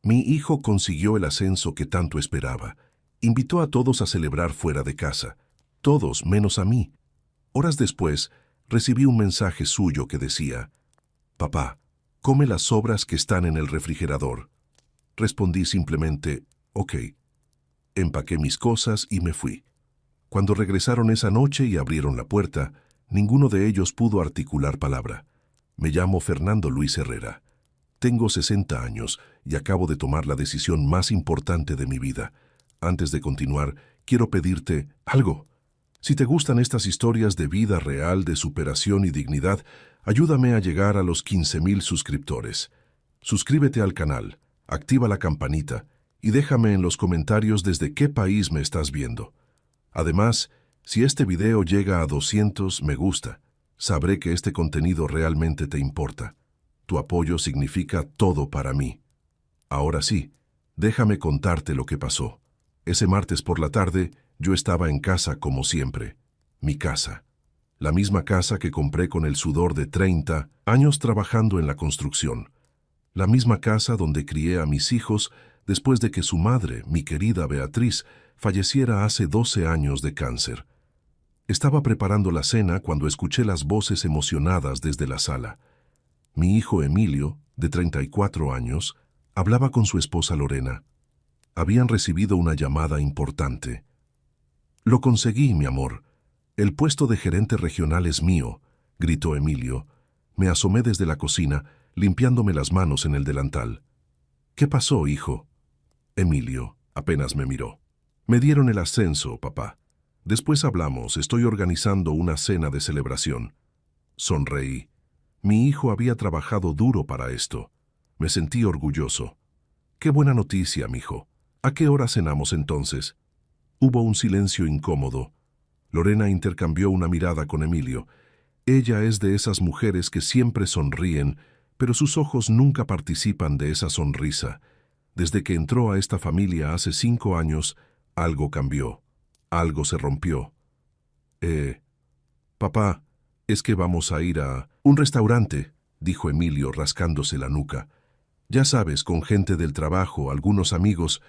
Mi hijo consiguió el ascenso que tanto esperaba. Invitó a todos a celebrar fuera de casa. Todos menos a mí. Horas después, recibí un mensaje suyo que decía: «Papá, come las sobras que están en el refrigerador». Respondí simplemente: «Ok». Empaqué mis cosas y me fui. Cuando regresaron esa noche y abrieron la puerta, ninguno de ellos pudo articular palabra. Me llamo Fernando Luis Herrera. Tengo 60 años y acabo de tomar la decisión más importante de mi vida. Antes de continuar, quiero pedirte algo. Si te gustan estas historias de vida real, de superación y dignidad, ayúdame a llegar a los 15,000 suscriptores. Suscríbete al canal, activa la campanita y déjame en los comentarios desde qué país me estás viendo. Además, si este video llega a 200 me gusta, sabré que este contenido realmente te importa. Tu apoyo significa todo para mí. Ahora sí, déjame contarte lo que pasó. Ese martes por la tarde, yo estaba en casa como siempre. Mi casa. La misma casa que compré con el sudor de 30 años trabajando en la construcción. La misma casa donde crié a mis hijos después de que su madre, mi querida Beatriz, falleciera hace 12 años de cáncer. Estaba preparando la cena cuando escuché las voces emocionadas desde la sala. Mi hijo Emilio, de 34 años, hablaba con su esposa Lorena. Habían recibido una llamada importante. «Lo conseguí, mi amor. El puesto de gerente regional es mío», gritó Emilio. Me asomé desde la cocina, limpiándome las manos en el delantal. «¿Qué pasó, hijo?» Emilio apenas me miró. «Me dieron el ascenso, papá. Después hablamos, estoy organizando una cena de celebración». Sonreí. Mi hijo había trabajado duro para esto. Me sentí orgulloso. «Qué buena noticia, mijo. ¿A qué hora cenamos entonces?» Hubo un silencio incómodo. Lorena intercambió una mirada con Emilio. Ella es de esas mujeres que siempre sonríen, pero sus ojos nunca participan de esa sonrisa. Desde que entró a esta familia hace 5 años, algo cambió. Algo se rompió. Papá, es que vamos a ir a un restaurante», dijo Emilio rascándose la nuca. «Ya sabes, con gente del trabajo, algunos amigos».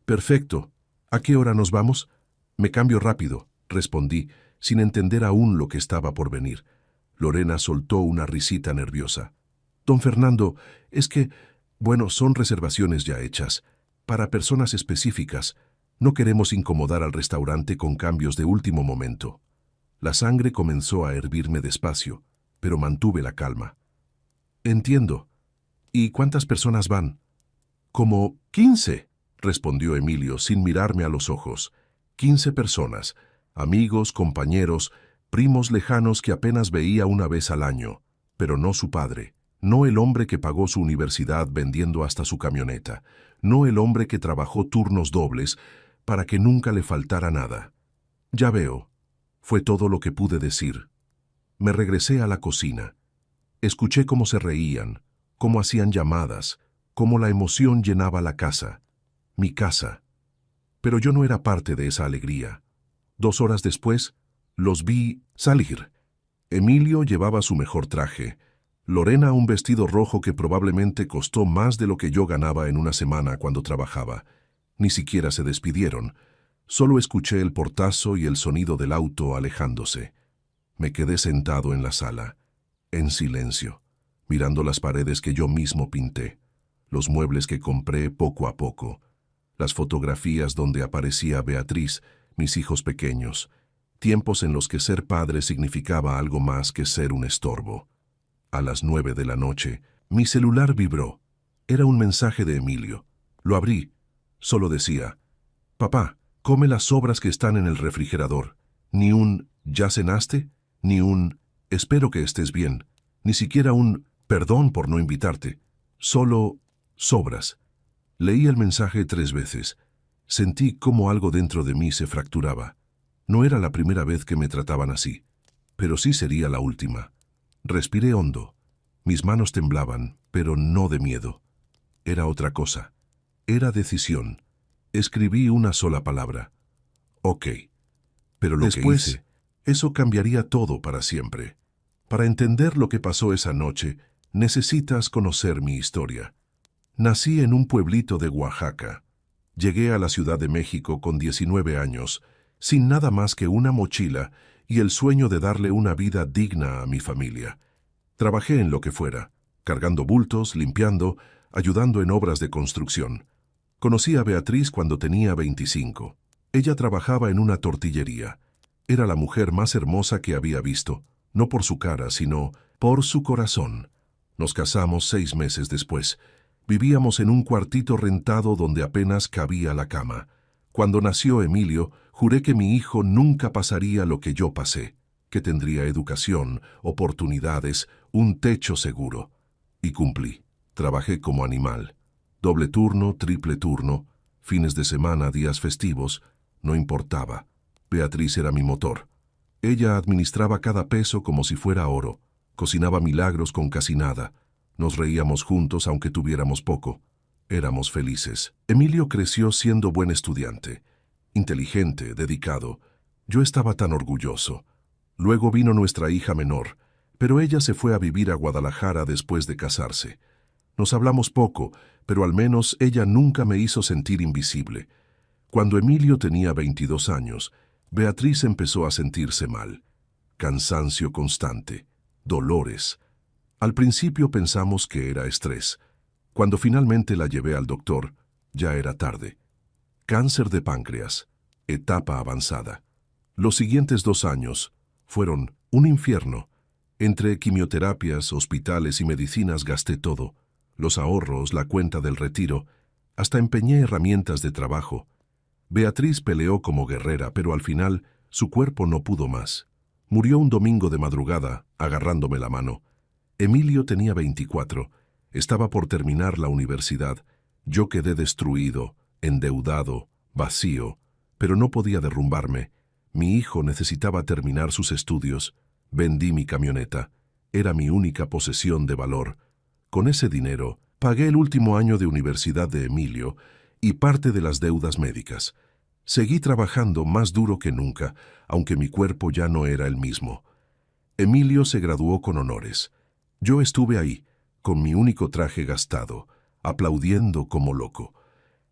«Perfecto. ¿A qué hora nos vamos?» «Me cambio rápido», respondí, sin entender aún lo que estaba por venir. Lorena soltó una risita nerviosa. «Don Fernando, es que, bueno, son reservaciones ya hechas, para personas específicas. No queremos incomodar al restaurante con cambios de último momento». La sangre comenzó a hervirme despacio, pero mantuve la calma. «Entiendo. ¿Y cuántas personas van?» «Como 15», respondió Emilio sin mirarme a los ojos. 15 personas, amigos, compañeros, primos lejanos que apenas veía una vez al año, pero no su padre, no el hombre que pagó su universidad vendiendo hasta su camioneta, no el hombre que trabajó turnos dobles para que nunca le faltara nada. «Ya veo», fue todo lo que pude decir. Me regresé a la cocina. Escuché cómo se reían, cómo hacían llamadas, cómo la emoción llenaba la casa. Mi casa. Pero yo no era parte de esa alegría. 2 horas después, los vi salir. Emilio llevaba su mejor traje. Lorena un vestido rojo que probablemente costó más de lo que yo ganaba en una semana cuando trabajaba. Ni siquiera se despidieron. Solo escuché el portazo y el sonido del auto alejándose. Me quedé sentado en la sala, en silencio, mirando las paredes que yo mismo pinté, los muebles que compré poco a poco, las fotografías donde aparecía Beatriz, mis hijos pequeños, tiempos en los que ser padre significaba algo más que ser un estorbo. A las 9 de la noche, mi celular vibró. Era un mensaje de Emilio. Lo abrí. Solo decía: «Papá, come las sobras que están en el refrigerador». Ni un «¿ya cenaste?», ni un «espero que estés bien», ni siquiera un «perdón por no invitarte». Solo sobras. Leí el mensaje 3 veces. Sentí cómo algo dentro de mí se fracturaba. No era la primera vez que me trataban así, pero sí sería la última. Respiré hondo. Mis manos temblaban, pero no de miedo. Era otra cosa. Era decisión. Escribí una sola palabra: «Ok». Pero después, eso cambiaría todo para siempre. Para entender lo que pasó esa noche, necesitas conocer mi historia. Nací en un pueblito de Oaxaca. Llegué a la Ciudad de México con 19 años, sin nada más que una mochila y el sueño de darle una vida digna a mi familia. Trabajé en lo que fuera, cargando bultos, limpiando, ayudando en obras de construcción. Conocí a Beatriz cuando tenía 25. Ella trabajaba en una tortillería. Era la mujer más hermosa que había visto, no por su cara, sino por su corazón. Nos casamos 6 meses después. Vivíamos en un cuartito rentado donde apenas cabía la cama. Cuando nació Emilio, juré que mi hijo nunca pasaría lo que yo pasé, que tendría educación, oportunidades, un techo seguro. Y cumplí. Trabajé como animal. Doble turno, triple turno, fines de semana, días festivos, no importaba. Beatriz era mi motor. Ella administraba cada peso como si fuera oro. Cocinaba milagros con casi nada. Nos reíamos juntos aunque tuviéramos poco. Éramos felices. Emilio creció siendo buen estudiante. Inteligente, dedicado. Yo estaba tan orgulloso. Luego vino nuestra hija menor, pero ella se fue a vivir a Guadalajara después de casarse. Nos hablamos poco, pero al menos ella nunca me hizo sentir invisible. Cuando Emilio tenía 22 años, Beatriz empezó a sentirse mal. Cansancio constante, dolores. Al principio pensamos que era estrés. Cuando finalmente la llevé al doctor, ya era tarde. Cáncer de páncreas, etapa avanzada. Los siguientes 2 años fueron un infierno. Entre quimioterapias, hospitales y medicinas gasté todo. Los ahorros, la cuenta del retiro, hasta empeñé herramientas de trabajo. Beatriz peleó como guerrera, pero al final su cuerpo no pudo más. Murió un domingo de madrugada, agarrándome la mano. Emilio tenía 24, estaba por terminar la universidad. Yo quedé destruido, endeudado, vacío, pero no podía derrumbarme. Mi hijo necesitaba terminar sus estudios. Vendí mi camioneta. Era mi única posesión de valor. Con ese dinero, pagué el último año de universidad de Emilio y parte de las deudas médicas. Seguí trabajando más duro que nunca, aunque mi cuerpo ya no era el mismo. Emilio se graduó con honores. Yo estuve ahí, con mi único traje gastado, aplaudiendo como loco.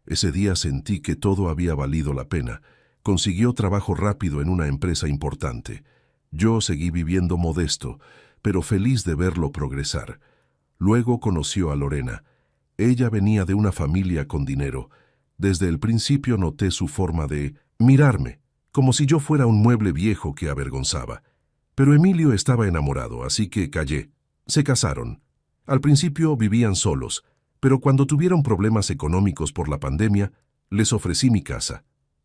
Ese día sentí que todo había valido la pena. Consiguió trabajo rápido en una empresa importante. Yo seguí viviendo modesto, pero feliz de verlo progresar. Luego conoció a Lorena. Ella venía de una familia con dinero. Desde el principio noté su forma de mirarme, como si yo fuera un mueble viejo que avergonzaba. Pero Emilio estaba enamorado, así que callé. Se casaron. Al principio vivían solos, pero cuando tuvieron problemas económicos por la pandemia, les ofrecí mi casa.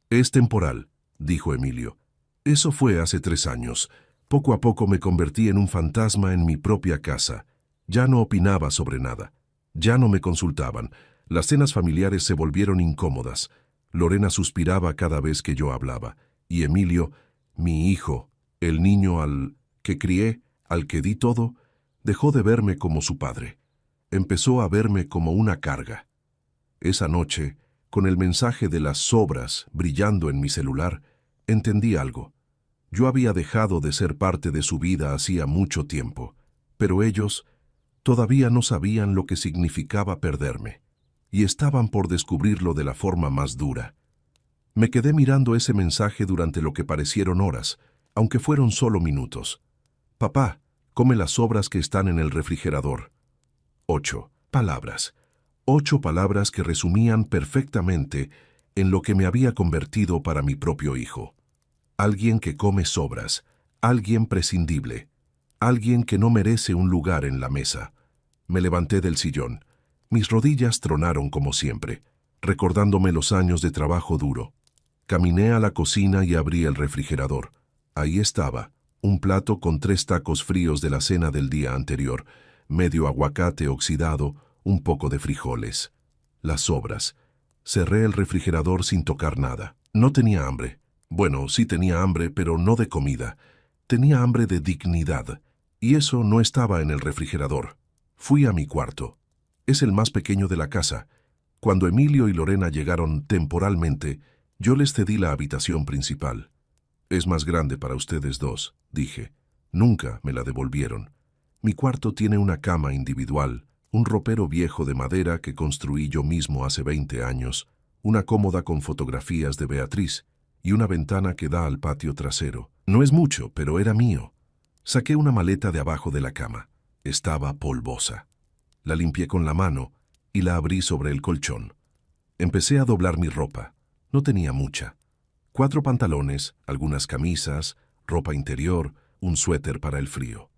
Es temporal, dijo Emilio. Eso fue hace 3 años. Poco a poco me convertí en un fantasma en mi propia casa. Ya no opinaba sobre nada. Ya no me consultaban. Las cenas familiares se volvieron incómodas. Lorena suspiraba cada vez que yo hablaba. Y Emilio, mi hijo, el niño al que crié, al que di todo, dejó de verme como su padre. Empezó a verme como una carga. Esa noche, con el mensaje de las sobras brillando en mi celular, entendí algo. Yo había dejado de ser parte de su vida hacía mucho tiempo, pero ellos todavía no sabían lo que significaba perderme, y estaban por descubrirlo de la forma más dura. Me quedé mirando ese mensaje durante lo que parecieron horas, aunque fueron solo minutos. Papá, come las sobras que están en el refrigerador. 8 palabras. 8 palabras que resumían perfectamente en lo que me había convertido para mi propio hijo. Alguien que come sobras, alguien prescindible, alguien que no merece un lugar en la mesa. Me levanté del sillón. Mis rodillas tronaron como siempre, recordándome los años de trabajo duro. Caminé a la cocina y abrí el refrigerador. Ahí estaba, un plato con 3 tacos fríos de la cena del día anterior, medio aguacate oxidado, un poco de frijoles. Las sobras. Cerré el refrigerador sin tocar nada. No tenía hambre. Bueno, sí tenía hambre, pero no de comida. Tenía hambre de dignidad, y eso no estaba en el refrigerador. Fui a mi cuarto. Es el más pequeño de la casa. Cuando Emilio y Lorena llegaron temporalmente, yo les cedí la habitación principal. Es más grande para ustedes dos, dije. Nunca me la devolvieron. Mi cuarto tiene una cama individual, un ropero viejo de madera que construí yo mismo hace 20 años, una cómoda con fotografías de Beatriz y una ventana que da al patio trasero. No es mucho, pero era mío. Saqué una maleta de abajo de la cama. Estaba polvosa. La limpié con la mano y la abrí sobre el colchón. Empecé a doblar mi ropa. No tenía mucha. 4 pantalones, algunas camisas, ropa interior, un suéter para el frío.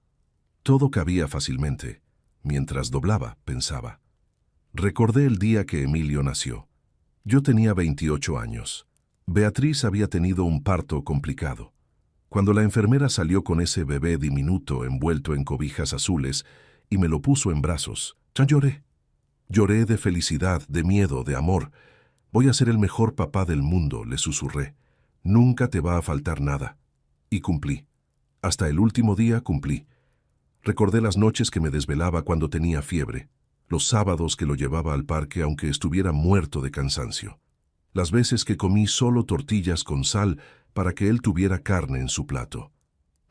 Todo cabía fácilmente. Mientras doblaba, pensaba. Recordé el día que Emilio nació. Yo tenía 28 años. Beatriz había tenido un parto complicado. Cuando la enfermera salió con ese bebé diminuto envuelto en cobijas azules y me lo puso en brazos, ya lloré. Lloré de felicidad, de miedo, de amor. Voy a ser el mejor papá del mundo, le susurré. Nunca te va a faltar nada. Y cumplí. Hasta el último día cumplí. Recordé las noches que me desvelaba cuando tenía fiebre, los sábados que lo llevaba al parque aunque estuviera muerto de cansancio, las veces que comí solo tortillas con sal para que él tuviera carne en su plato.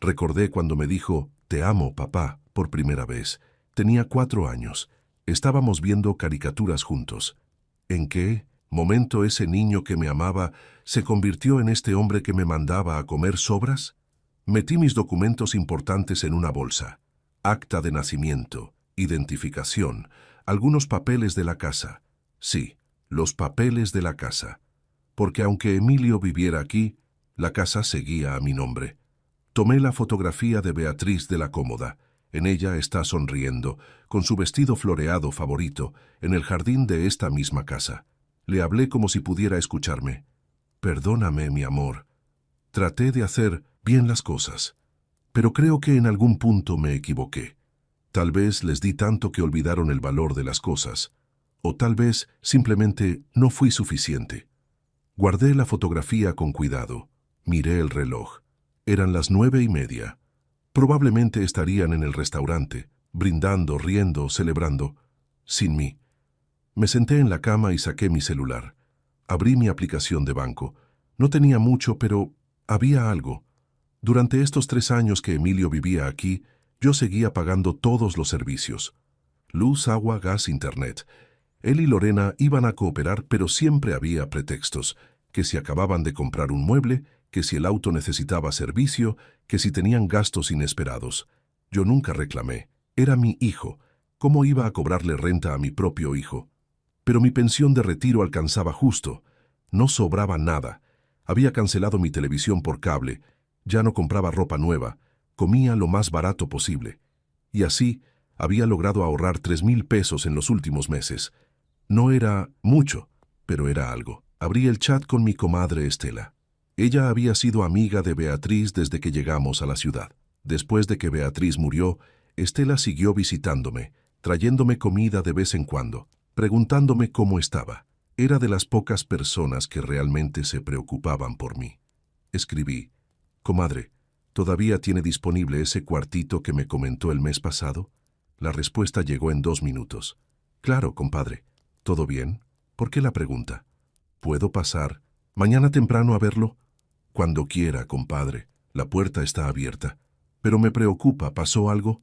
Recordé cuando me dijo, «Te amo, papá», por primera vez. Tenía 4 años. Estábamos viendo caricaturas juntos. ¿En qué momento ese niño que me amaba se convirtió en este hombre que me mandaba a comer sobras? Metí mis documentos importantes en una bolsa. Acta de nacimiento, identificación, algunos papeles de la casa. Sí, los papeles de la casa. Porque aunque Emilio viviera aquí, la casa seguía a mi nombre. Tomé la fotografía de Beatriz de la cómoda. En ella está sonriendo, con su vestido floreado favorito, en el jardín de esta misma casa. Le hablé como si pudiera escucharme. Perdóname, mi amor. Traté de hacer bien las cosas. Pero creo que en algún punto me equivoqué. Tal vez les di tanto que olvidaron el valor de las cosas. O tal vez simplemente no fui suficiente. Guardé la fotografía con cuidado. Miré el reloj. Eran las 9:30. Probablemente estarían en el restaurante, brindando, riendo, celebrando. Sin mí. Me senté en la cama y saqué mi celular. Abrí mi aplicación de banco. No tenía mucho, pero había algo. Durante estos 3 años que Emilio vivía aquí, yo seguía pagando todos los servicios. Luz, agua, gas, internet. Él y Lorena iban a cooperar, pero siempre había pretextos. Que si acababan de comprar un mueble, que si el auto necesitaba servicio, que si tenían gastos inesperados. Yo nunca reclamé. Era mi hijo. ¿Cómo iba a cobrarle renta a mi propio hijo? Pero mi pensión de retiro alcanzaba justo. No sobraba nada. Había cancelado mi televisión por cable. Ya no compraba ropa nueva, comía lo más barato posible. Y así había logrado ahorrar 3,000 pesos en los últimos meses. No era mucho, pero era algo. Abrí el chat con mi comadre Estela. Ella había sido amiga de Beatriz desde que llegamos a la ciudad. Después de que Beatriz murió, Estela siguió visitándome, trayéndome comida de vez en cuando, preguntándome cómo estaba. Era de las pocas personas que realmente se preocupaban por mí. Escribí, «Comadre, ¿todavía tiene disponible ese cuartito que me comentó el mes pasado?» La respuesta llegó en 2 minutos. «Claro, compadre. ¿Todo bien? ¿Por qué la pregunta?» «¿Puedo pasar mañana temprano a verlo?» «Cuando quiera, compadre. La puerta está abierta. Pero me preocupa, ¿pasó algo?»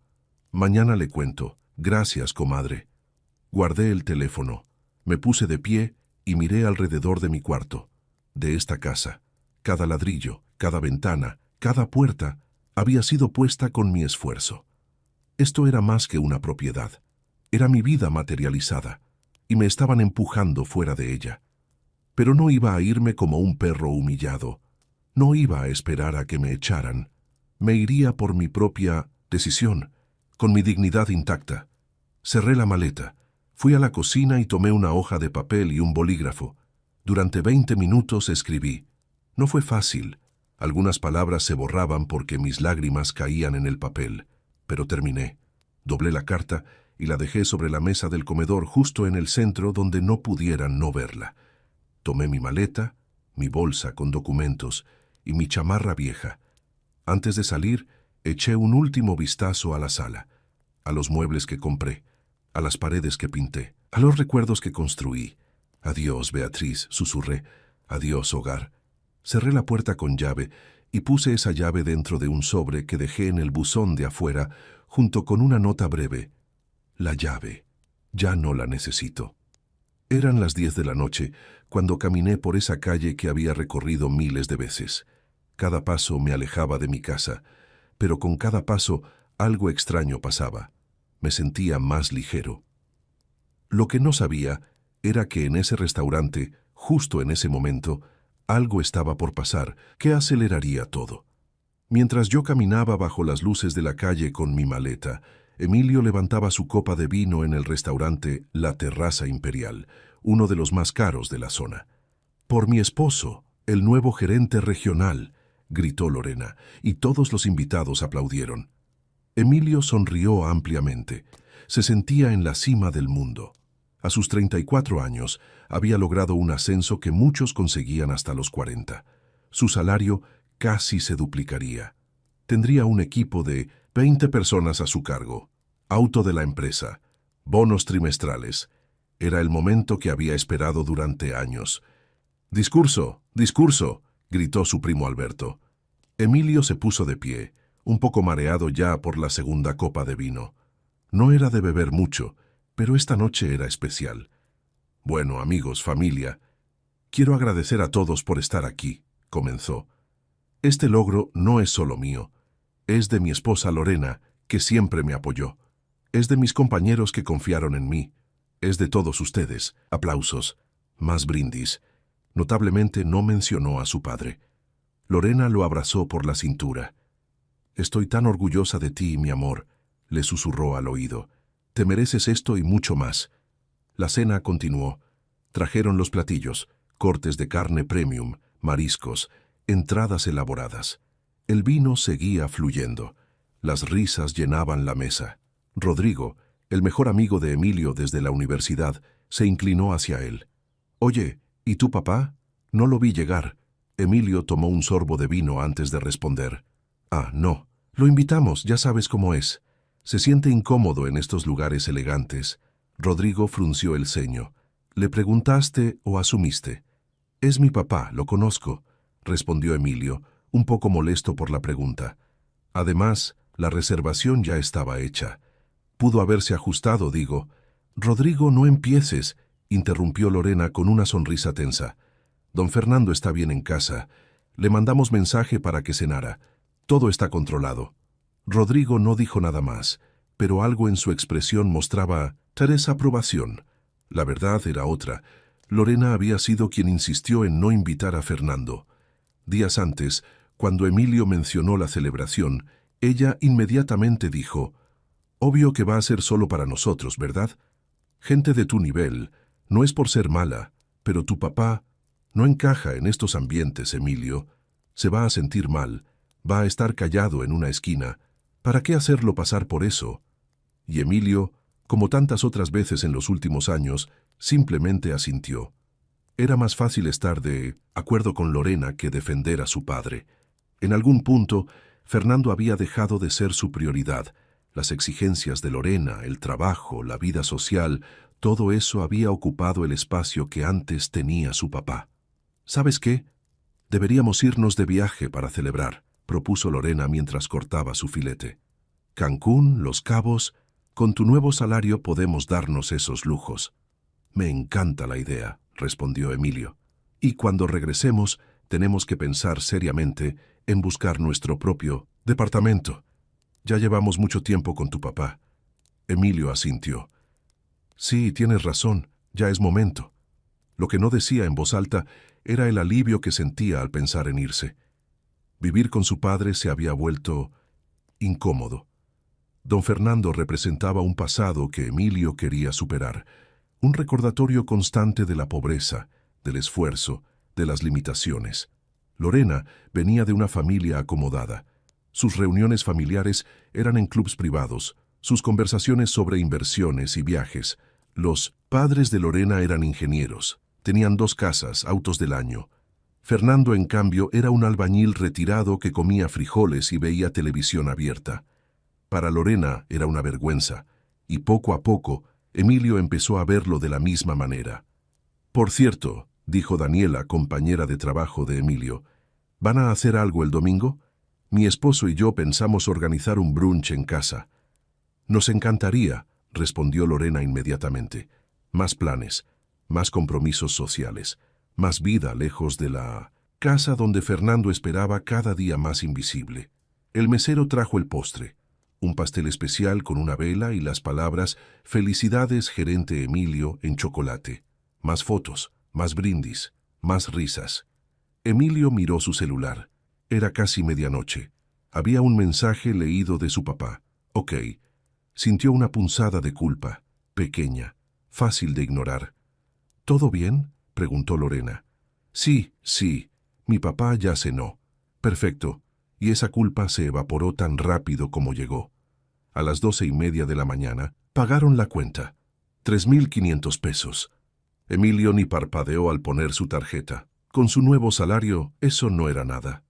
«Mañana le cuento. Gracias, comadre». Guardé el teléfono. Me puse de pie y miré alrededor de mi cuarto. De esta casa. Cada ladrillo, cada ventana, cada puerta había sido puesta con mi esfuerzo. Esto era más que una propiedad. Era mi vida materializada, y me estaban empujando fuera de ella. Pero no iba a irme como un perro humillado. No iba a esperar a que me echaran. Me iría por mi propia decisión, con mi dignidad intacta. Cerré la maleta, fui a la cocina y tomé una hoja de papel y un bolígrafo. Durante 20 minutos escribí. No fue fácil. Algunas palabras se borraban porque mis lágrimas caían en el papel. Pero terminé. Doblé la carta y la dejé sobre la mesa del comedor justo en el centro donde no pudieran no verla. Tomé mi maleta, mi bolsa con documentos y mi chamarra vieja. Antes de salir, eché un último vistazo a la sala, a los muebles que compré, a las paredes que pinté, a los recuerdos que construí. «Adiós, Beatriz», susurré. «Adiós, hogar». Cerré la puerta con llave y puse esa llave dentro de un sobre que dejé en el buzón de afuera junto con una nota breve. La llave. Ya no la necesito. Eran las 10 de la noche cuando caminé por esa calle que había recorrido miles de veces. Cada paso me alejaba de mi casa, pero con cada paso algo extraño pasaba. Me sentía más ligero. Lo que no sabía era que en ese restaurante, justo en ese momento, algo estaba por pasar que aceleraría todo. Mientras yo caminaba bajo las luces de la calle con mi maleta, Emilio levantaba su copa de vino en el restaurante La Terraza Imperial, uno de los más caros de la zona. «Por mi esposo, el nuevo gerente regional», gritó Lorena, y todos los invitados aplaudieron. Emilio sonrió ampliamente. Se sentía en la cima del mundo. A sus 34 años, había logrado un ascenso que muchos conseguían hasta los 40. Su salario casi se duplicaría. Tendría un equipo de 20 personas a su cargo, auto de la empresa, bonos trimestrales. Era el momento que había esperado durante años. «¡Discurso! ¡Discurso!», gritó su primo Alberto. Emilio se puso de pie, un poco mareado ya por la segunda copa de vino. No era de beber mucho, pero esta noche era especial. «Bueno, amigos, familia, quiero agradecer a todos por estar aquí», comenzó. «Este logro no es solo mío. Es de mi esposa Lorena, que siempre me apoyó. Es de mis compañeros que confiaron en mí. Es de todos ustedes». Aplausos. Más brindis. Notablemente no mencionó a su padre. Lorena lo abrazó por la cintura. «Estoy tan orgullosa de ti, mi amor», le susurró al oído. «Te mereces esto y mucho más». La cena continuó. Trajeron los platillos, cortes de carne premium, mariscos, entradas elaboradas. El vino seguía fluyendo. Las risas llenaban la mesa. Rodrigo, el mejor amigo de Emilio desde la universidad, se inclinó hacia él. «Oye, ¿y tu papá? No lo vi llegar». Emilio tomó un sorbo de vino antes de responder. «Ah, no. Lo invitamos, ya sabes cómo es. Se siente incómodo en estos lugares elegantes». Rodrigo frunció el ceño. «¿Le preguntaste o asumiste?» «Es mi papá, lo conozco», respondió Emilio, un poco molesto por la pregunta. Además, la reservación ya estaba hecha. Pudo haberse ajustado, digo. «Rodrigo, no empieces», interrumpió Lorena con una sonrisa tensa. «Don Fernando está bien en casa. Le mandamos mensaje para que cenara. Todo está controlado». Rodrigo no dijo nada más, pero algo en su expresión mostraba desaprobación. La verdad era otra. Lorena había sido quien insistió en no invitar a Fernando. Días antes, cuando Emilio mencionó la celebración, ella inmediatamente dijo: «Obvio que va a ser solo para nosotros, ¿verdad? Gente de tu nivel, no es por ser mala, pero tu papá no encaja en estos ambientes, Emilio. Se va a sentir mal, va a estar callado en una esquina. ¿Para qué hacerlo pasar por eso?» Y Emilio, como tantas otras veces en los últimos años, simplemente asintió. Era más fácil estar de acuerdo con Lorena que defender a su padre. En algún punto, Fernando había dejado de ser su prioridad. Las exigencias de Lorena, el trabajo, la vida social, todo eso había ocupado el espacio que antes tenía su papá. «¿Sabes qué? Deberíamos irnos de viaje para celebrar», propuso Lorena mientras cortaba su filete. «Cancún, Los Cabos, con tu nuevo salario podemos darnos esos lujos». «Me encanta la idea», respondió Emilio. «Y cuando regresemos, tenemos que pensar seriamente en buscar nuestro propio departamento. Ya llevamos mucho tiempo con tu papá». Emilio asintió. «Sí, tienes razón, ya es momento». Lo que no decía en voz alta era el alivio que sentía al pensar en irse. Vivir con su padre se había vuelto incómodo. Don Fernando representaba un pasado que Emilio quería superar, un recordatorio constante de la pobreza, del esfuerzo, de las limitaciones. Lorena venía de una familia acomodada. Sus reuniones familiares eran en clubs privados, sus conversaciones sobre inversiones y viajes. Los padres de Lorena eran ingenieros, tenían 2 casas, autos del año. Fernando, en cambio, era un albañil retirado que comía frijoles y veía televisión abierta. Para Lorena era una vergüenza, y poco a poco Emilio empezó a verlo de la misma manera. «Por cierto», dijo Daniela, compañera de trabajo de Emilio, «¿van a hacer algo el domingo? Mi esposo y yo pensamos organizar un brunch en casa». «Nos encantaría», respondió Lorena inmediatamente. Más planes, más compromisos sociales, más vida lejos de la casa donde Fernando esperaba cada día más invisible. El mesero trajo el postre, un pastel especial con una vela y las palabras «Felicidades, gerente Emilio» en chocolate. Más fotos, más brindis, más risas. Emilio miró su celular. Era casi medianoche. Había un mensaje leído de su papá. Ok. Sintió una punzada de culpa, pequeña, fácil de ignorar. ¿Todo bien?, preguntó Lorena. Sí, sí. Mi papá ya cenó. Perfecto. Y esa culpa se evaporó tan rápido como llegó. A las 12:30 de la mañana, pagaron la cuenta. 3.500 pesos. Emilio ni parpadeó al poner su tarjeta. Con su nuevo salario, eso no era nada.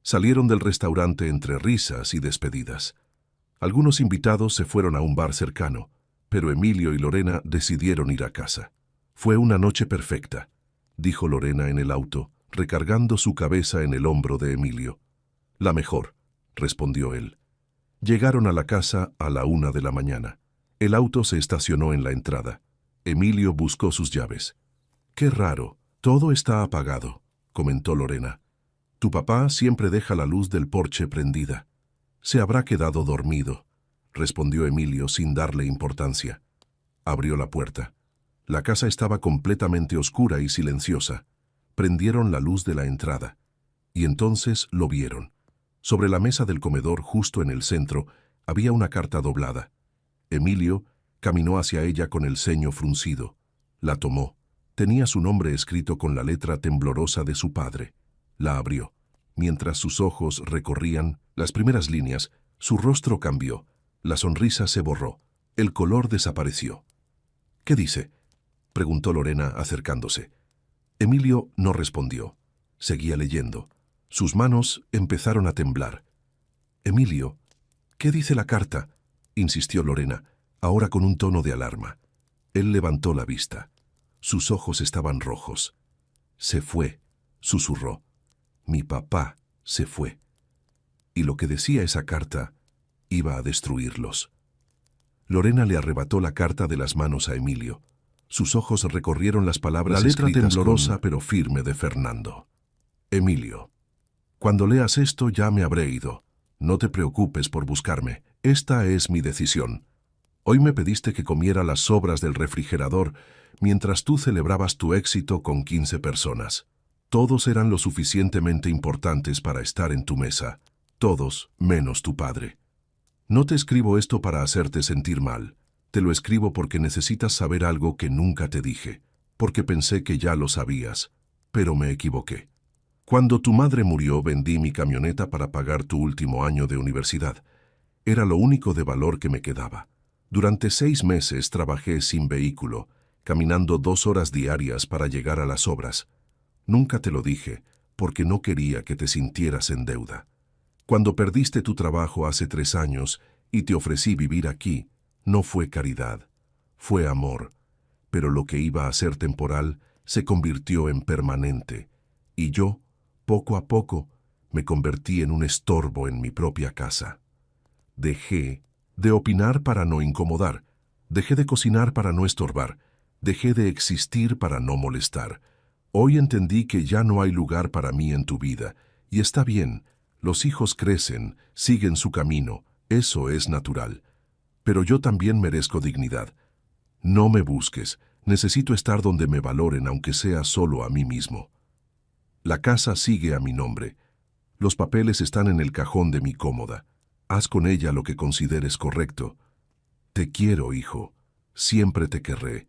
Salieron del restaurante entre risas y despedidas. Algunos invitados se fueron a un bar cercano, pero Emilio y Lorena decidieron ir a casa. Fue una noche perfecta, dijo Lorena en el auto, recargando su cabeza en el hombro de Emilio. La mejor, respondió él. Llegaron a la casa a la 1 de la mañana. El auto se estacionó en la entrada. Emilio buscó sus llaves. Qué raro, todo está apagado, comentó Lorena. Tu papá siempre deja la luz del porche prendida. Se habrá quedado dormido, respondió Emilio sin darle importancia. Abrió la puerta. La casa estaba completamente oscura y silenciosa. Prendieron la luz de la entrada. Y entonces lo vieron. Sobre la mesa del comedor, justo en el centro, había una carta doblada. Emilio caminó hacia ella con el ceño fruncido. La tomó. Tenía su nombre escrito con la letra temblorosa de su padre. La abrió. Mientras sus ojos recorrían las primeras líneas, su rostro cambió. La sonrisa se borró. El color desapareció. ¿Qué dice?, preguntó Lorena acercándose. Emilio no respondió. Seguía leyendo. Sus manos empezaron a temblar. Emilio, ¿qué dice la carta?, insistió Lorena, ahora con un tono de alarma. Él levantó la vista. Sus ojos estaban rojos. Se fue, susurró. Mi papá se fue. Y lo que decía esa carta iba a destruirlos. Lorena le arrebató la carta de las manos a Emilio. Sus ojos recorrieron las palabras escritas. La letra temblorosa pero firme de Fernando. Emilio, cuando leas esto ya me habré ido. No te preocupes por buscarme. Esta es mi decisión. Hoy me pediste que comiera las sobras del refrigerador mientras tú celebrabas tu éxito con 15 personas. Todos eran lo suficientemente importantes para estar en tu mesa. Todos, menos tu padre. No te escribo esto para hacerte sentir mal. Te lo escribo porque necesitas saber algo que nunca te dije, porque pensé que ya lo sabías, pero me equivoqué. Cuando tu madre murió, vendí mi camioneta para pagar tu último año de universidad. Era lo único de valor que me quedaba. Durante 6 meses trabajé sin vehículo, caminando 2 horas diarias para llegar a las obras. Nunca te lo dije, porque no quería que te sintieras en deuda. Cuando perdiste tu trabajo hace 3 años y te ofrecí vivir aquí, no fue caridad, fue amor. Pero lo que iba a ser temporal se convirtió en permanente. Y yo, poco a poco, me convertí en un estorbo en mi propia casa. Dejé de opinar para no incomodar, dejé de cocinar para no estorbar, dejé de existir para no molestar. Hoy entendí que ya no hay lugar para mí en tu vida, y está bien, los hijos crecen, siguen su camino, eso es natural. Pero yo también merezco dignidad. No me busques, necesito estar donde me valoren aunque sea solo a mí mismo. La casa sigue a mi nombre. Los papeles están en el cajón de mi cómoda. Haz con ella lo que consideres correcto. Te quiero, hijo. Siempre te querré.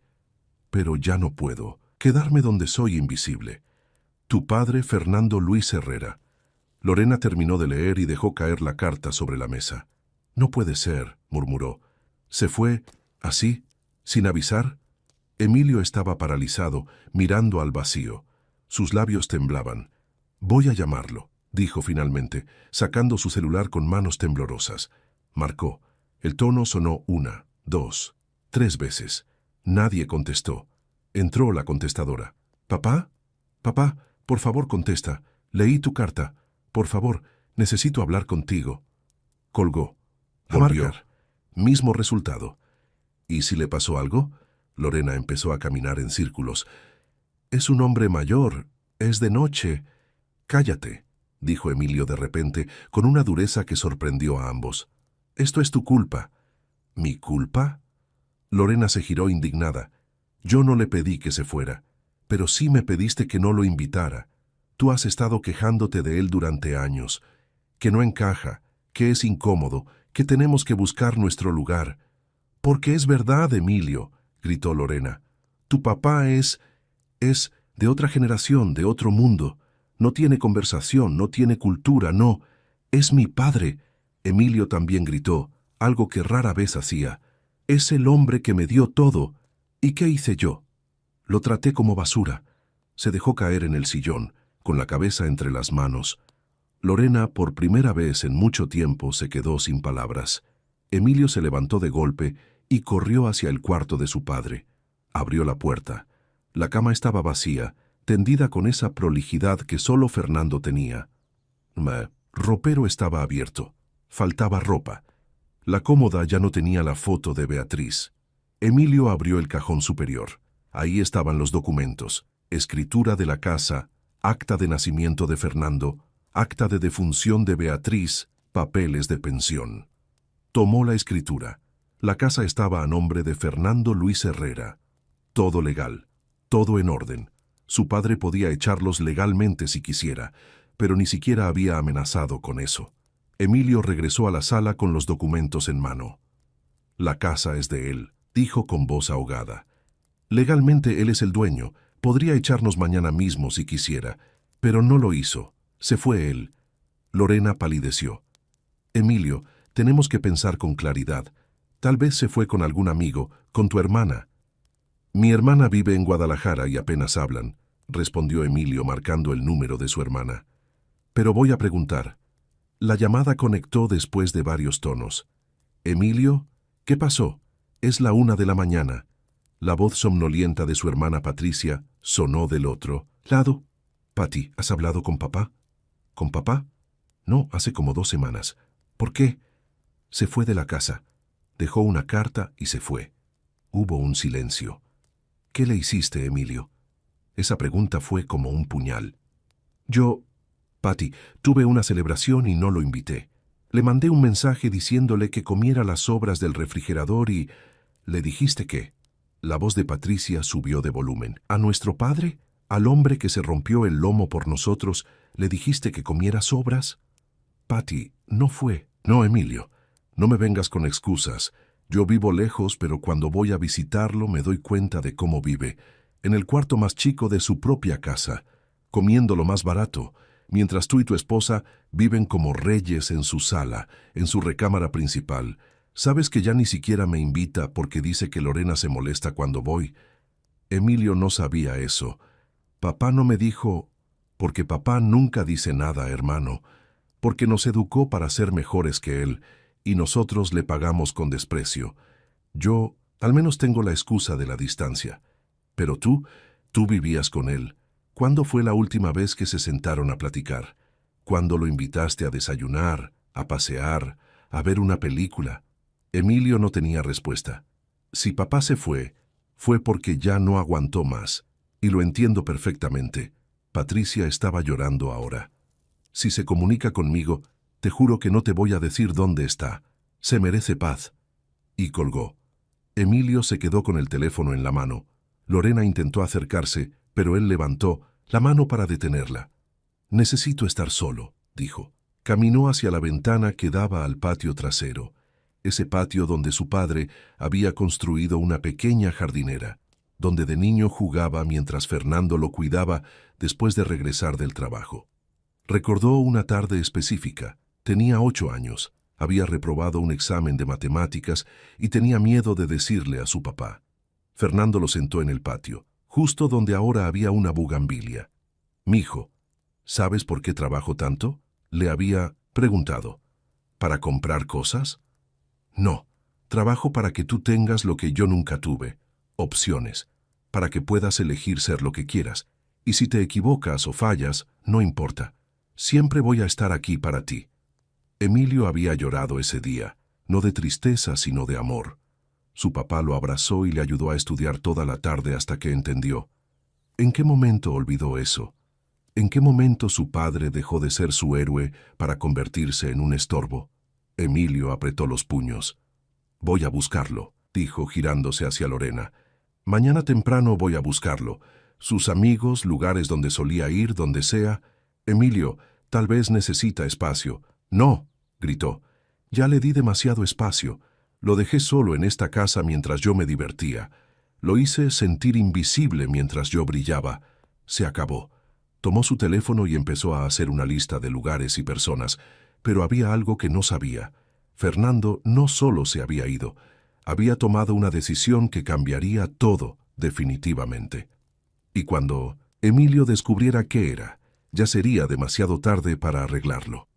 Pero ya no puedo quedarme donde soy invisible. Tu padre, Fernando Luis Herrera. Lorena terminó de leer y dejó caer la carta sobre la mesa. No puede ser, murmuró. ¿Se fue así, sin avisar? Emilio estaba paralizado, mirando al vacío. Sus labios temblaban. Voy a llamarlo, dijo finalmente, sacando su celular con manos temblorosas. Marcó. El tono sonó 1, 2, 3 veces. Nadie contestó. Entró la contestadora. ¿Papá? Papá, por favor contesta. Leí tu carta. Por favor, necesito hablar contigo. Colgó. Volvió. Mismo resultado. ¿Y si le pasó algo? Lorena empezó a caminar en círculos. Es un hombre mayor. Es de noche. Cállate, dijo Emilio de repente, con una dureza que sorprendió a ambos. Esto es tu culpa. ¿Mi culpa? Lorena se giró indignada. Yo no le pedí que se fuera, pero sí me pediste que no lo invitara. Tú has estado quejándote de él durante años, que no encaja, que es incómodo, que tenemos que buscar nuestro lugar. Porque es verdad, Emilio, gritó Lorena. Tu papá es de otra generación, de otro mundo. No tiene conversación, no tiene cultura, no. Es mi padre. Emilio también gritó, algo que rara vez hacía. Es el hombre que me dio todo. ¿Y qué hice yo? Lo traté como basura. Se dejó caer en el sillón, con la cabeza entre las manos. Lorena, por primera vez en mucho tiempo, se quedó sin palabras. Emilio se levantó de golpe y corrió hacia el cuarto de su padre. Abrió la puerta. La cama estaba vacía, tendida con esa prolijidad que solo Fernando tenía. El ropero estaba abierto. Faltaba ropa. La cómoda ya no tenía la foto de Beatriz. Emilio abrió el cajón superior. Ahí estaban los documentos: escritura de la casa, acta de nacimiento de Fernando, acta de defunción de Beatriz, papeles de pensión. Tomó la escritura. La casa estaba a nombre de Fernando Luis Herrera. Todo legal, todo en orden. Su padre podía echarlos legalmente si quisiera, pero ni siquiera había amenazado con eso. Emilio regresó a la sala con los documentos en mano. La casa es de él, dijo con voz ahogada. Legalmente él es el dueño, podría echarnos mañana mismo si quisiera, pero no lo hizo. Se fue él. Lorena palideció. Emilio, tenemos que pensar con claridad. Tal vez se fue con algún amigo, con tu hermana. Mi hermana vive en Guadalajara y apenas hablan, respondió Emilio marcando el número de su hermana. Pero voy a preguntar. La llamada conectó después de varios tonos. Emilio, ¿qué pasó? Es la 1 de la mañana. La voz somnolienta de su hermana Patricia sonó del otro lado. Pati, ¿has hablado con papá? ¿Con papá? No, hace como 2 semanas. ¿Por qué? Se fue de la casa. Dejó una carta y se fue. Hubo un silencio. ¿Qué le hiciste, Emilio? Esa pregunta fue como un puñal. Pati, tuve una celebración y no lo invité. Le mandé un mensaje diciéndole que comiera las sobras del refrigerador y... ¿Le dijiste qué? La voz de Patricia subió de volumen. ¿A nuestro padre? ¿Al hombre que se rompió el lomo por nosotros, le dijiste que comiera sobras? Pati, no fue. No, Emilio, no me vengas con excusas. Yo vivo lejos, pero cuando voy a visitarlo me doy cuenta de cómo vive. En el cuarto más chico de su propia casa, comiendo lo más barato, mientras tú y tu esposa viven como reyes en su sala, en su recámara principal. ¿Sabes que ya ni siquiera me invita porque dice que Lorena se molesta cuando voy? Emilio no sabía eso. Papá no me dijo, porque papá nunca dice nada, hermano, porque nos educó para ser mejores que él, y nosotros le pagamos con desprecio. Yo, al menos tengo la excusa de la distancia. Pero tú vivías con él. ¿Cuándo fue la última vez que se sentaron a platicar? ¿Cuándo lo invitaste a desayunar, a pasear, a ver una película? Emilio no tenía respuesta. Si papá se fue, fue porque ya no aguantó más. Y lo entiendo perfectamente. Patricia estaba llorando ahora. Si se comunica conmigo, te juro que no te voy a decir dónde está. Se merece paz. Y colgó. Emilio se quedó con el teléfono en la mano. Lorena intentó acercarse, pero él levantó la mano para detenerla. Necesito estar solo, dijo. Caminó hacia la ventana que daba al patio trasero, ese patio donde su padre había construido una pequeña jardinera, donde de niño jugaba mientras Fernando lo cuidaba después de regresar del trabajo. Recordó una tarde específica. Tenía 8 años, había reprobado un examen de matemáticas y tenía miedo de decirle a su papá. Fernando lo sentó en el patio, justo donde ahora había una bugambilia. «Mijo, ¿sabes por qué trabajo tanto?», le había preguntado. «¿Para comprar cosas?». «No, trabajo para que tú tengas lo que yo nunca tuve, opciones, para que puedas elegir ser lo que quieras, y si te equivocas o fallas, no importa. Siempre voy a estar aquí para ti». Emilio había llorado ese día, no de tristeza sino de amor. Su papá lo abrazó y le ayudó a estudiar toda la tarde hasta que entendió. ¿En qué momento olvidó eso? ¿En qué momento su padre dejó de ser su héroe para convertirse en un estorbo? Emilio apretó los puños. «Voy a buscarlo», dijo girándose hacia Lorena. «Mañana temprano voy a buscarlo. Sus amigos, lugares donde solía ir, donde sea. Emilio, tal vez necesita espacio». «No», gritó. «Ya le di demasiado espacio. Lo dejé solo en esta casa mientras yo me divertía. Lo hice sentir invisible mientras yo brillaba. Se acabó». Tomó su teléfono y empezó a hacer una lista de lugares y personas, pero había algo que no sabía. Fernando no solo se había ido, había tomado una decisión que cambiaría todo definitivamente. Y cuando Emilio descubriera qué era, ya sería demasiado tarde para arreglarlo.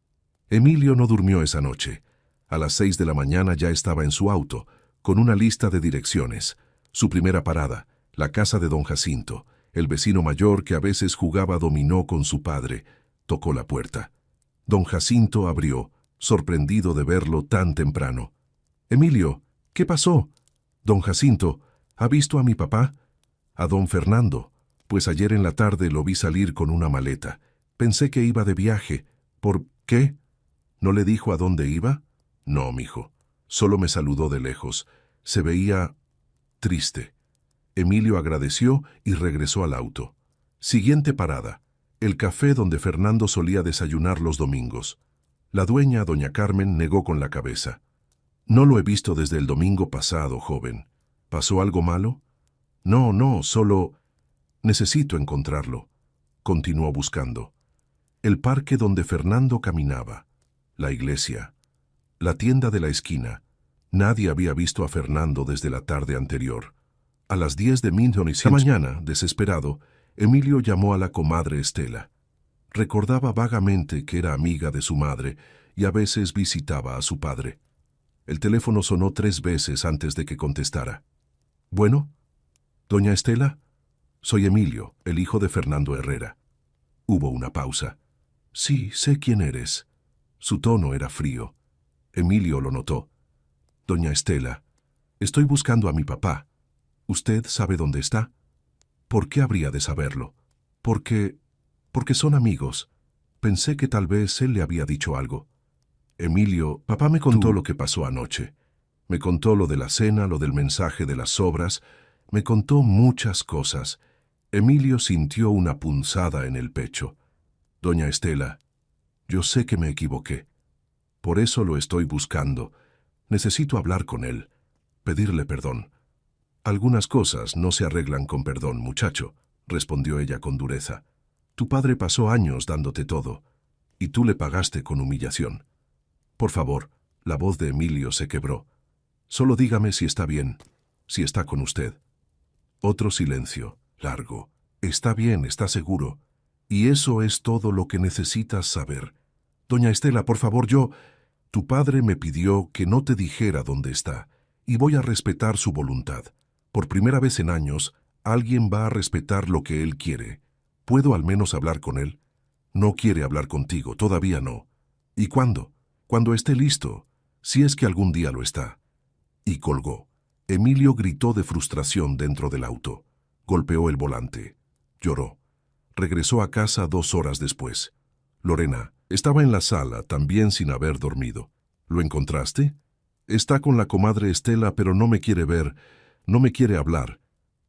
Emilio no durmió esa noche. A las 6 de la mañana ya estaba en su auto, con una lista de direcciones. Su primera parada, la casa de don Jacinto, el vecino mayor que a veces jugaba dominó con su padre. Tocó la puerta. Don Jacinto abrió, sorprendido de verlo tan temprano. «Emilio, ¿qué pasó?» «Don Jacinto, ¿ha visto a mi papá?» «A don Fernando, pues ayer en la tarde lo vi salir con una maleta. Pensé que iba de viaje. ¿Por qué? ¿No le dijo a dónde iba?» «No, mijo. Solo me saludó de lejos. Se veía triste». Emilio agradeció y regresó al auto. Siguiente parada, el café donde Fernando solía desayunar los domingos. La dueña, doña Carmen, negó con la cabeza. «No lo he visto desde el domingo pasado, joven. ¿Pasó algo malo?» No, solo necesito encontrarlo». Continuó buscando. El parque donde Fernando caminaba, la iglesia, la tienda de la esquina. Nadie había visto a Fernando desde la tarde anterior. A las 10 de la mañana, desesperado, Emilio llamó a la comadre Estela. Recordaba vagamente que era amiga de su madre y a veces visitaba a su padre. El teléfono sonó 3 veces antes de que contestara. «¿Bueno? ¿Doña Estela? Soy Emilio, el hijo de Fernando Herrera». Hubo una pausa. «Sí, sé quién eres». Su tono era frío. Emilio lo notó. «Doña Estela, estoy buscando a mi papá. ¿Usted sabe dónde está?» «¿Por qué habría de saberlo?» Porque son amigos. Pensé que tal vez él le había dicho algo». «Emilio, papá me contó lo que pasó anoche. Me contó lo de la cena, lo del mensaje de las obras. Me contó muchas cosas». Emilio sintió una punzada en el pecho. «Doña Estela, yo sé que me equivoqué. Por eso lo estoy buscando. Necesito hablar con él, pedirle perdón». «Algunas cosas no se arreglan con perdón, muchacho», respondió ella con dureza. «Tu padre pasó años dándote todo, y tú le pagaste con humillación. Por favor», la voz de Emilio se quebró. «Solo dígame si está bien, si está con usted». Otro silencio, largo. «Está bien, está seguro. Y eso es todo lo que necesitas saber. Doña Estela, por favor, Tu padre me pidió que no te dijera dónde está, y voy a respetar su voluntad. Por primera vez en años, alguien va a respetar lo que él quiere. ¿Puedo al menos hablar con él?» «No quiere hablar contigo, todavía no». «¿Y cuándo?» «Cuando esté listo, si es que algún día lo está». Y colgó. Emilio gritó de frustración dentro del auto. Golpeó el volante. Lloró. Regresó a casa 2 horas después. Lorena estaba en la sala, también sin haber dormido. «¿Lo encontraste?» «Está con la comadre Estela, pero no me quiere ver, no me quiere hablar».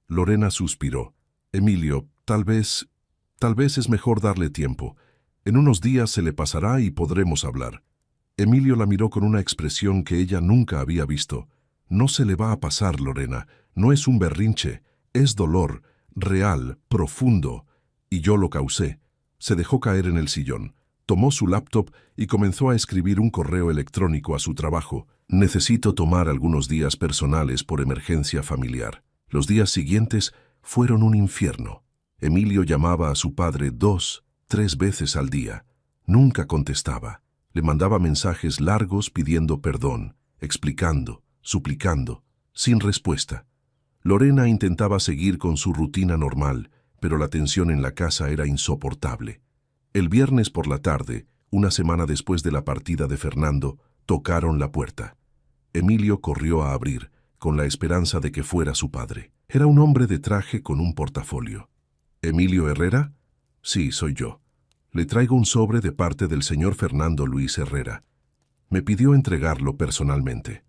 Lorena suspiró. «Emilio, tal vez es mejor darle tiempo. En unos días se le pasará y podremos hablar». Emilio la miró con una expresión que ella nunca había visto. «No se le va a pasar, Lorena. No es un berrinche. Es dolor, real, profundo. Y yo lo causé». Se dejó caer en el sillón. Tomó su laptop y comenzó a escribir un correo electrónico a su trabajo. «Necesito tomar algunos días personales por emergencia familiar». Los días siguientes fueron un infierno. Emilio llamaba a su padre 2, 3 veces al día. Nunca contestaba. Le mandaba mensajes largos pidiendo perdón, explicando, suplicando, sin respuesta. Lorena intentaba seguir con su rutina normal, pero la tensión en la casa era insoportable. El viernes por la tarde, una semana después de la partida de Fernando, tocaron la puerta. Emilio corrió a abrir, con la esperanza de que fuera su padre. Era un hombre de traje con un portafolio. ¿Emilio Herrera? Sí, soy yo. Le traigo un sobre de parte del señor Fernando Luis Herrera. Me pidió entregarlo personalmente.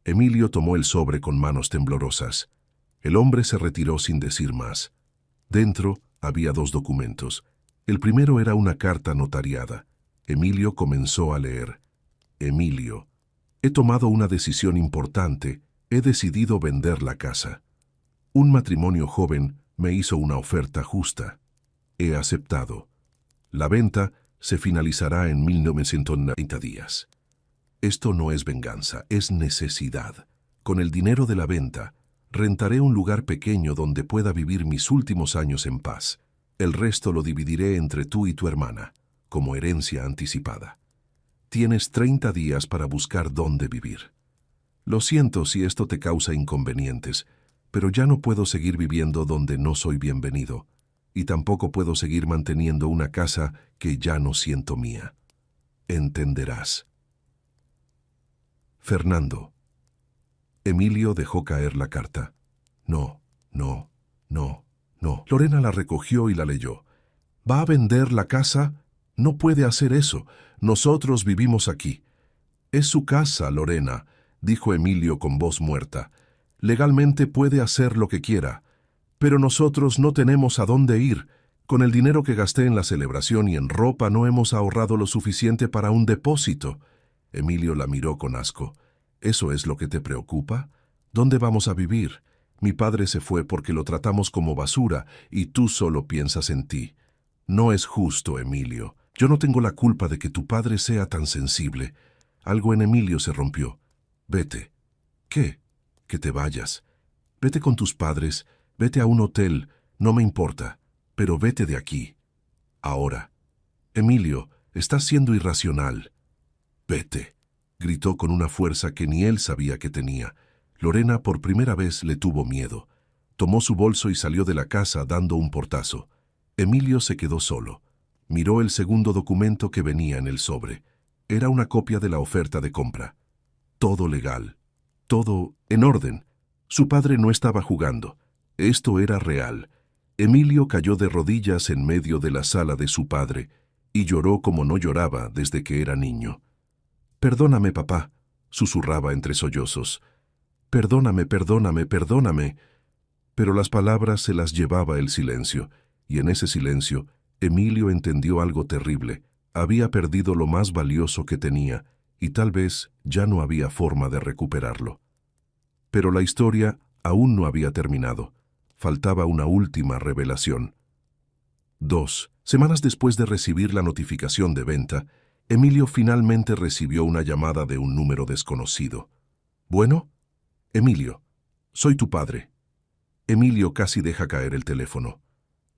Emilio tomó el sobre con manos temblorosas. El hombre se retiró sin decir más. Dentro había 2 documentos. El primero era una carta notariada. Emilio comenzó a leer. Emilio, he tomado una decisión importante. He decidido vender la casa. Un matrimonio joven me hizo una oferta justa. He aceptado. La venta se finalizará en 1990 días. Esto no es venganza, es necesidad. Con el dinero de la venta, rentaré un lugar pequeño donde pueda vivir mis últimos años en paz. El resto lo dividiré entre tú y tu hermana, como herencia anticipada. Tienes 30 días para buscar dónde vivir. Lo siento si esto te causa inconvenientes, pero ya no puedo seguir viviendo donde no soy bienvenido, y tampoco puedo seguir manteniendo una casa que ya no siento mía. Entenderás. Fernando. Emilio dejó caer la carta. No, no, no, no. Lorena la recogió y la leyó. ¿Va a vender la casa? No puede hacer eso. Nosotros vivimos aquí. Es su casa, Lorena, dijo Emilio con voz muerta. Legalmente puede hacer lo que quiera. Pero nosotros no tenemos a dónde ir. Con el dinero que gasté en la celebración y en ropa no hemos ahorrado lo suficiente para un depósito. Emilio la miró con asco. ¿Eso es lo que te preocupa? ¿Dónde vamos a vivir? Mi padre se fue porque lo tratamos como basura y tú solo piensas en ti. No es justo, Emilio. Yo no tengo la culpa de que tu padre sea tan sensible. Algo en Emilio se rompió. Vete. ¿Qué? Que te vayas. Vete con tus padres, vete a un hotel, no me importa, pero vete de aquí. Ahora. Emilio, estás siendo irracional. Vete, gritó con una fuerza que ni él sabía que tenía. Lorena por primera vez le tuvo miedo. Tomó su bolso y salió de la casa dando un portazo. Emilio se quedó solo. Miró el segundo documento que venía en el sobre. Era una copia de la oferta de compra. Todo legal. Todo en orden. Su padre no estaba jugando. Esto era real. Emilio cayó de rodillas en medio de la sala de su padre y lloró como no lloraba desde que era niño. «Perdóname, papá», susurraba entre sollozos. «Perdóname, perdóname, perdóname». Pero las palabras se las llevaba el silencio, y en ese silencio Emilio entendió algo terrible. Había perdido lo más valioso que tenía, y tal vez ya no había forma de recuperarlo. Pero la historia aún no había terminado. Faltaba una última revelación. 2 semanas después de recibir la notificación de venta, Emilio finalmente recibió una llamada de un número desconocido. «¿Bueno?» «Emilio, soy tu padre». Emilio casi deja caer el teléfono.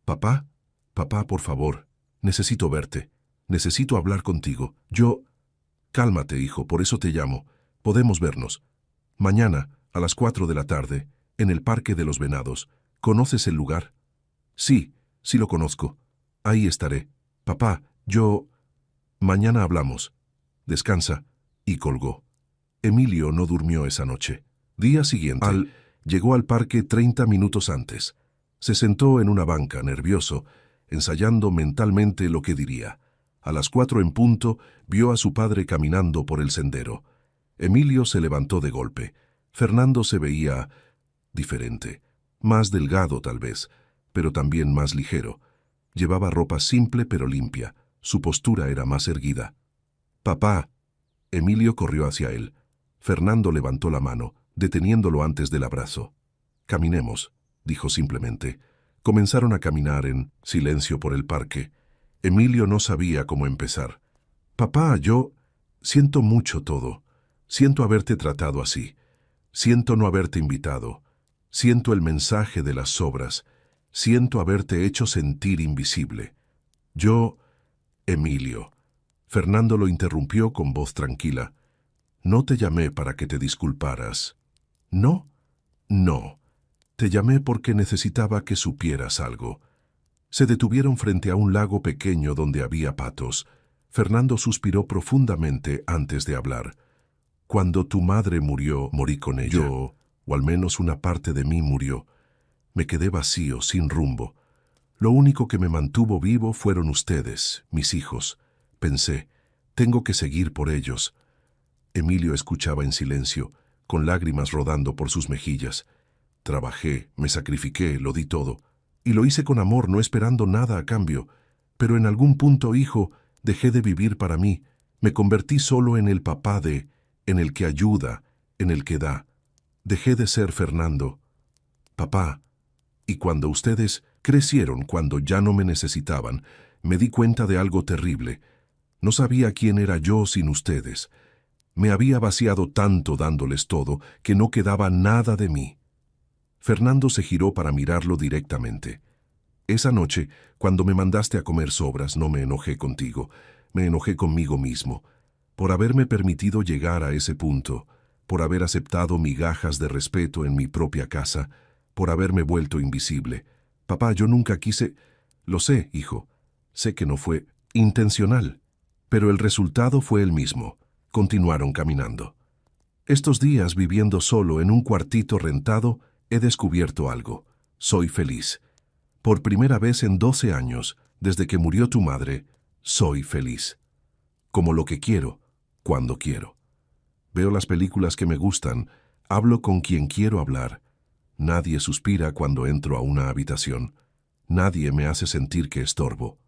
«Papá, papá, por favor, necesito verte. Necesito hablar contigo. Yo...» «Cálmate, hijo, por eso te llamo. Podemos vernos. Mañana, a las 4 de la tarde, en el Parque de los Venados. ¿Conoces el lugar?» «Sí, sí lo conozco. Ahí estaré. Papá, yo...» «Mañana hablamos. Descansa». Y colgó. Emilio no durmió esa noche. Día siguiente, llegó al parque 30 minutos antes. Se sentó en una banca, nervioso, ensayando mentalmente lo que diría. A las 4 en punto, vio a su padre caminando por el sendero. Emilio se levantó de golpe. Fernando se veía diferente. Más delgado, tal vez, pero también más ligero. Llevaba ropa simple pero limpia. Su postura era más erguida. «Papá». Emilio corrió hacia él. Fernando levantó la mano, deteniéndolo antes del abrazo. «Caminemos», dijo simplemente. Comenzaron a caminar en silencio por el parque. Emilio no sabía cómo empezar. «Papá, yo siento mucho todo. Siento haberte tratado así. Siento no haberte invitado. Siento el mensaje de las sobras. Siento haberte hecho sentir invisible. Yo...» «Emilio». Fernando lo interrumpió con voz tranquila. «No te llamé para que te disculparas». «¿No?» «No. Te llamé porque necesitaba que supieras algo». Se detuvieron frente a un lago pequeño donde había patos. Fernando suspiró profundamente antes de hablar. «Cuando tu madre murió, morí con ella». o al menos una parte de mí murió. Me quedé vacío, sin rumbo. Lo único que me mantuvo vivo fueron ustedes, mis hijos. Pensé, tengo que seguir por ellos. Emilio escuchaba en silencio, con lágrimas rodando por sus mejillas. Trabajé, me sacrifiqué, lo di todo. Y lo hice con amor, no esperando nada a cambio. Pero en algún punto, hijo, dejé de vivir para mí. Me convertí solo en el papá en el que ayuda, en el que da. Dejé de ser Fernando. Papá, y cuando ustedes crecieron, cuando ya no me necesitaban, me di cuenta de algo terrible. No sabía quién era yo sin ustedes. Me había vaciado tanto dándoles todo que no quedaba nada de mí. Fernando se giró para mirarlo directamente. Esa noche, cuando me mandaste a comer sobras, no me enojé contigo, me enojé conmigo mismo, por haberme permitido llegar a ese punto, por haber aceptado migajas de respeto en mi propia casa, por haberme vuelto invisible. Papá, yo nunca quise... Lo sé, hijo, sé que no fue intencional, pero el resultado fue el mismo. Continuaron caminando. Estos días, viviendo solo en un cuartito rentado, he descubierto algo. Soy feliz. Por primera vez en 12 años, desde que murió tu madre, soy feliz. Como lo que quiero, cuando quiero. Veo las películas que me gustan, hablo con quien quiero hablar. Nadie suspira cuando entro a una habitación. Nadie me hace sentir que estorbo.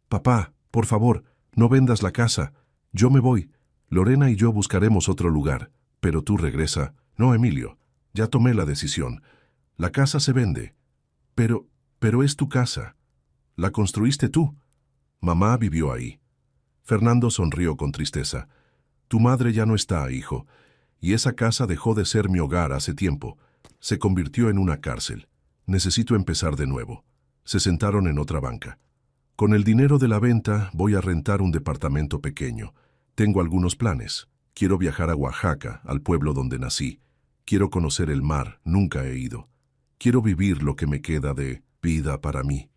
Papá, por favor, no vendas la casa. Yo me voy. Lorena y yo buscaremos otro lugar. Pero tú regresa. No, Emilio. Ya tomé la decisión. La casa se vende. Pero es tu casa. La construiste tú. Mamá vivió ahí. Fernando sonrió con tristeza. Tu madre ya no está, hijo. Y esa casa dejó de ser mi hogar hace tiempo. Se convirtió en una cárcel. Necesito empezar de nuevo. Se sentaron en otra banca. Con el dinero de la venta voy a rentar un departamento pequeño. Tengo algunos planes. Quiero viajar a Oaxaca, al pueblo donde nací. Quiero conocer el mar, nunca he ido. Quiero vivir lo que me queda de vida para mí.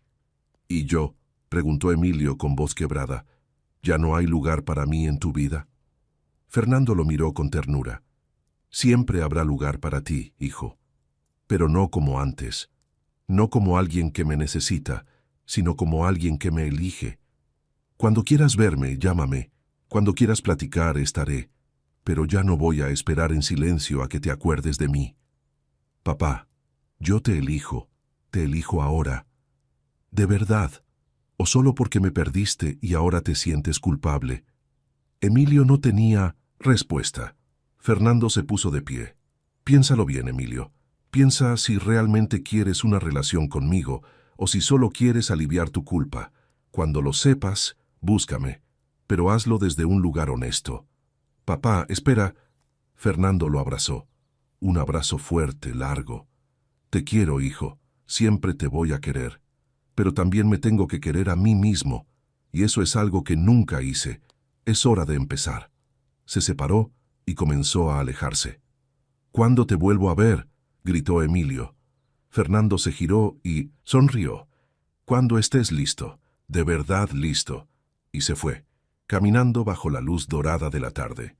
¿Y yo? Preguntó Emilio con voz quebrada. ¿Ya no hay lugar para mí en tu vida? Fernando lo miró con ternura. Siempre habrá lugar para ti, hijo. Pero no como antes. No como alguien que me necesita, sino como alguien que me elige. Cuando quieras verme, llámame. Cuando quieras platicar, estaré. Pero ya no voy a esperar en silencio a que te acuerdes de mí. Papá, yo te elijo ahora. ¿De verdad? ¿O solo porque me perdiste y ahora te sientes culpable? Emilio no tenía respuesta. Fernando se puso de pie. Piénsalo bien, Emilio. Piensa si realmente quieres una relación conmigo o si solo quieres aliviar tu culpa. Cuando lo sepas, búscame, pero hazlo desde un lugar honesto. Papá, espera. Fernando lo abrazó. Un abrazo fuerte, largo. Te quiero, hijo. Siempre te voy a querer. Pero también me tengo que querer a mí mismo, y eso es algo que nunca hice. Es hora de empezar. Se separó y comenzó a alejarse. ¿Cuándo te vuelvo a ver?, gritó Emilio. Fernando se giró y sonrió. Cuando estés listo, de verdad listo. Y se fue, caminando bajo la luz dorada de la tarde.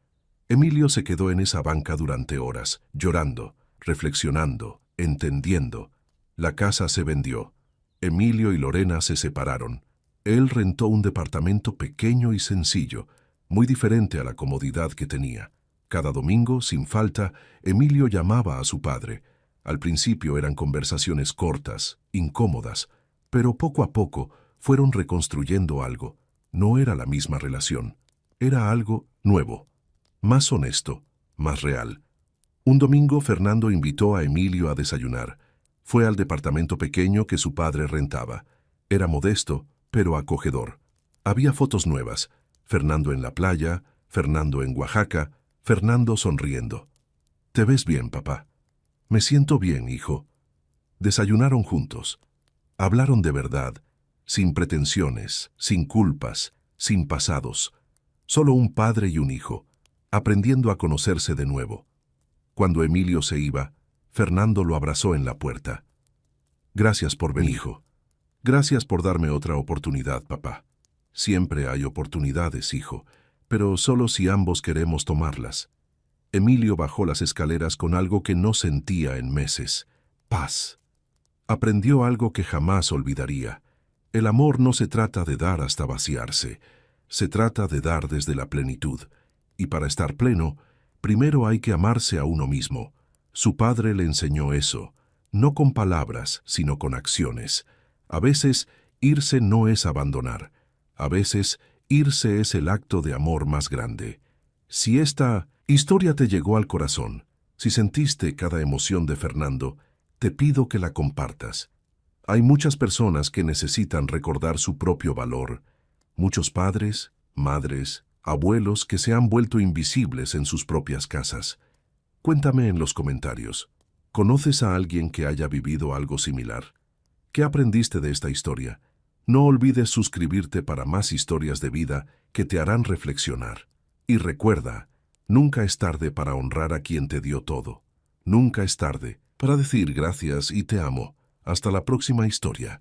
Emilio se quedó en esa banca durante horas, llorando, reflexionando, entendiendo. La casa se vendió. Emilio y Lorena se separaron. Él rentó un departamento pequeño y sencillo, muy diferente a la comodidad que tenía. Cada domingo, sin falta, Emilio llamaba a su padre. Al principio eran conversaciones cortas, incómodas, pero poco a poco fueron reconstruyendo algo. No era la misma relación. Era algo nuevo, más honesto, más real. Un domingo Fernando invitó a Emilio a desayunar. Fue al departamento pequeño que su padre rentaba. Era modesto, pero acogedor. Había fotos nuevas. Fernando en la playa, Fernando en Oaxaca, Fernando sonriendo. «¿Te ves bien, papá?» «Me siento bien, hijo». Desayunaron juntos. Hablaron de verdad, sin pretensiones, sin culpas, sin pasados. Solo un padre y un hijo, aprendiendo a conocerse de nuevo. Cuando Emilio se iba, Fernando lo abrazó en la puerta. «Gracias por venir, hijo. Gracias por darme otra oportunidad, papá. Siempre hay oportunidades, hijo, pero solo si ambos queremos tomarlas». Emilio bajó las escaleras con algo que no sentía en meses: paz. Aprendió algo que jamás olvidaría. El amor no se trata de dar hasta vaciarse, se trata de dar desde la plenitud. Y para estar pleno, primero hay que amarse a uno mismo. Su padre le enseñó eso, no con palabras, sino con acciones. A veces, irse no es abandonar. A veces, irse es el acto de amor más grande. Si esta historia te llegó al corazón, si sentiste cada emoción de Fernando, te pido que la compartas. Hay muchas personas que necesitan recordar su propio valor. Muchos padres, madres, abuelos que se han vuelto invisibles en sus propias casas. Cuéntame en los comentarios. ¿Conoces a alguien que haya vivido algo similar? ¿Qué aprendiste de esta historia? No olvides suscribirte para más historias de vida que te harán reflexionar. Y recuerda, nunca es tarde para honrar a quien te dio todo. Nunca es tarde para decir gracias y te amo. Hasta la próxima historia.